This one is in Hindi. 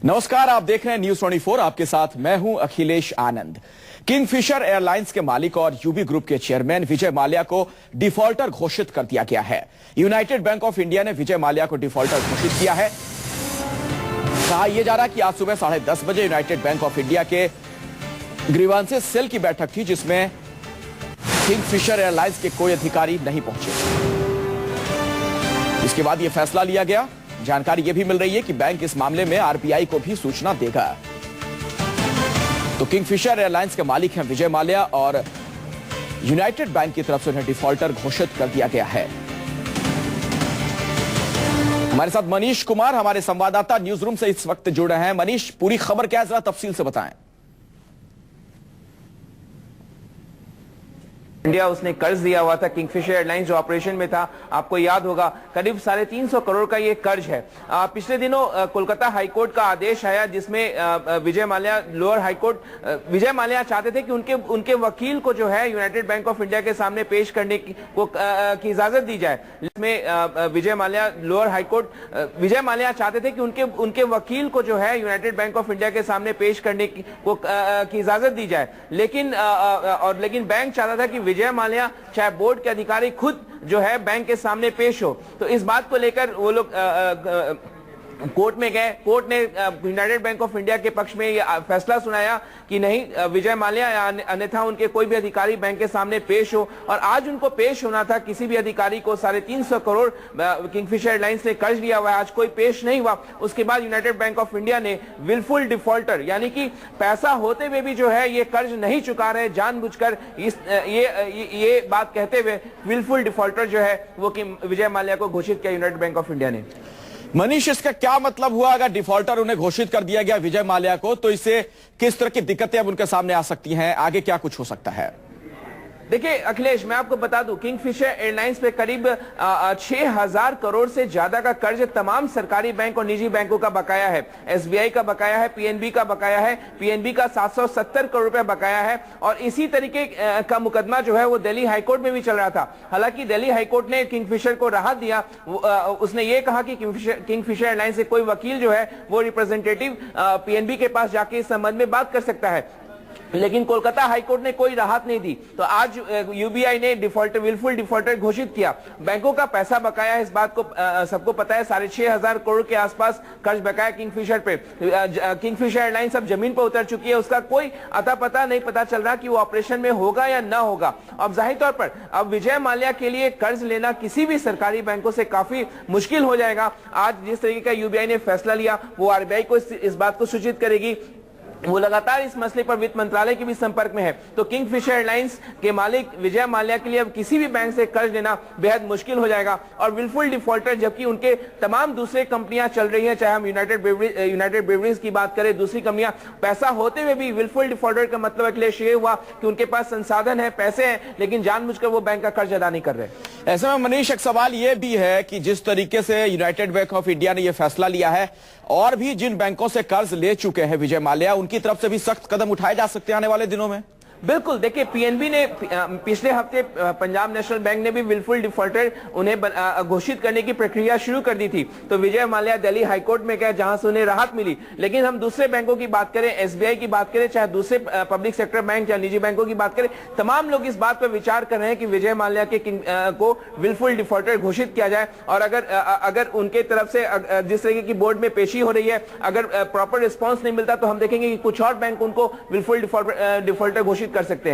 नमस्कार, आप देख रहे हैं न्यूज 24। आपके साथ मैं हूं अखिलेश आनंद। किंगफिशर एयरलाइंस के मालिक और यूबी ग्रुप के चेयरमैन विजय माल्या को डिफॉल्टर घोषित कर दिया गया है। यूनाइटेड बैंक ऑफ इंडिया ने विजय माल्या को डिफॉल्टर घोषित किया है। कहा यह जा रहा कि आज सुबह 10:30 बजे यूनाइटेड बैंक ऑफ इंडिया के ग्रीवांसेस सेल की बैठक थी, जिसमें किंगफिशर एयरलाइंस के कोई अधिकारी नहीं पहुंचे। इसके बाद यह फैसला लिया गया। जानकारी यह भी मिल रही है कि बैंक इस मामले में आरबीआई को भी सूचना देगा। तो किंगफिशर एयरलाइंस के मालिक हैं विजय माल्या और यूनाइटेड बैंक की तरफ से उन्हें डिफॉल्टर घोषित कर दिया गया है। हमारे साथ मनीष कुमार, हमारे संवाददाता न्यूज रूम से इस वक्त जुड़ रहे हैं। मनीष, पूरी खबर क्या है, जरा तफसील से बताएं। इंडिया उसने कर्ज दिया हुआ था। किंगफिशर एयरलाइंस जो ऑपरेशन में था, आपको याद होगा, करीब 350 करोड़ का ये कर्ज है। पिछले दिनों कोलकाता हाईकोर्ट का आदेश आया, जिसमें विजय माल्या लोअर हाईकोर्ट विजय माल्या चाहते थे कि उनके वकील को जो है यूनाइटेड बैंक ऑफ इंडिया के सामने पेश करने की इजाजत दी जाए। जिसमें विजय माल्या लोअर हाईकोर्ट विजय माल्या चाहते थे कि उनके वकील को जो है यूनाइटेड बैंक ऑफ इंडिया के सामने पेश करने की इजाजत दी जाए। लेकिन बैंक चाहता था कि विजय माल्या चाहे बोर्ड के अधिकारी खुद जो है बैंक के सामने पेश हो। तो इस बात को लेकर वो लोग कोर्ट में गए। कोर्ट ने यूनाइटेड बैंक ऑफ इंडिया के पक्ष में यह फैसला सुनाया कि नहीं, विजय माल्या या अन्यथा उनके कोई भी अधिकारी बैंक के सामने पेश हो। और आज उनको पेश होना था। किसी भी अधिकारी को 350 करोड़ किंगफिशर एयरलाइंस ने कर्ज लिया हुआ है, आज कोई पेश नहीं हुआ। उसके बाद यूनाइटेड बैंक ऑफ इंडिया ने विलफुल डिफॉल्टर, यानी कि पैसा होते हुए भी जो है ये कर्ज नहीं चुका रहे, जानबूझकर ये बात कहते हुए विलफुल डिफॉल्टर जो है वो विजय माल्या को घोषित किया यूनाइटेड बैंक ऑफ इंडिया ने। मनीष, इसका क्या मतलब हुआ? अगर डिफॉल्टर उन्हें घोषित कर दिया गया विजय माल्या को, तो इससे किस तरह की दिक्कतें अब उनके सामने आ सकती हैं? आगे क्या कुछ हो सकता है? देखिए अखिलेश, मैं आपको बता दूं, किंगफिशर एयरलाइंस पे करीब 6000 करोड़ से ज्यादा का कर्ज तमाम सरकारी बैंक और निजी बैंकों का बकाया है। एसबीआई का बकाया है, पीएनबी का बकाया है, पीएनबी का 770 करोड़ रुपए बकाया है। और इसी तरीके का मुकदमा जो है वो दिल्ली हाईकोर्ट में भी चल रहा था। हालांकि दिल्ली हाईकोर्ट ने किंगफिशर को राहत दिया। उसने ये कहा कि किंगफिशर एयरलाइंस से कोई वकील जो है वो रिप्रेजेंटेटिव पीएनबी के पास जाके इस संबंध में बात कर सकता है। लेकिन कोलकाता हाईकोर्ट ने कोई राहत नहीं दी। तो आज यूबीआई ने विलफुल डिफॉल्टर घोषित किया। बैंकों का पैसा बकाया है, इस बात को सबको पता है। 6500 करोड़ के आसपास कर्ज बकाया किंगफिशर पे। किंगफिशर एयरलाइंस अब जमीन पर उतर चुकी है। उसका कोई अता पता नहीं पता चल रहा कि वो ऑपरेशन में होगा या ना होगा। अब जाहिर तौर पर अब विजय माल्या के लिए कर्ज लेना किसी भी सरकारी बैंकों से काफी मुश्किल हो जाएगा। आज जिस तरीके का यूबीआई ने फैसला लिया, वो आरबीआई को इस बात को सूचित करेगी। वो लगातार इस मसले पर वित्त मंत्रालय के भी संपर्क में है। तो किंगफिशर एयरलाइंस के मालिक विजय माल्या के लिए अब किसी भी बैंक से कर्ज लेना बेहद मुश्किल हो जाएगा। और विलफुल डिफॉल्टर, जबकि उनके तमाम दूसरे कंपनियां चल रही हैं, चाहे हम यूनाइटेड ब्रेवरीज की बात करें, दूसरी कंपनियां, पैसा होते हुए भी विलफुल डिफॉल्टर का मतलब अखिलेश ये हुआ कि उनके पास संसाधन है, पैसे हैं, लेकिन जानबूझकर वो बैंक का कर्ज अदा नहीं कर रहे। ऐसे में मनीष, एक सवाल यह भी है कि जिस तरीके से यूनाइटेड बैंक ऑफ इंडिया ने यह फैसला लिया है, और भी जिन बैंकों से कर्ज ले चुके हैं विजय माल्या, उनकी तरफ से भी सख्त कदम उठाए जा सकते हैं आने वाले दिनों में। बिल्कुल, देखिए पीएनबी ने पिछले हफ्ते पंजाब नेशनल बैंक ने भी विलफुल डिफॉल्टर उन्हें घोषित करने की प्रक्रिया शुरू कर दी थी। तो विजय माल्या दिल्ली हाईकोर्ट में गए, जहां से उन्हें राहत मिली। लेकिन हम दूसरे बैंकों की बात करें, एसबीआई की बात करें, चाहे दूसरे पब्लिक सेक्टर बैंक या निजी बैंकों की बात करें, तमाम लोग इस बात पर विचार कर रहे हैं कि विजय माल्या को विलफुल डिफॉल्टर घोषित किया जाए। और अगर उनके तरफ से जिस तरीके की बोर्ड में पेशी हो रही है, अगर प्रॉपर रिस्पॉन्स नहीं मिलता, तो हम देखेंगे कि कुछ और बैंक उनको विलफुल डिफॉल्टर घोषित कर सकते हैं।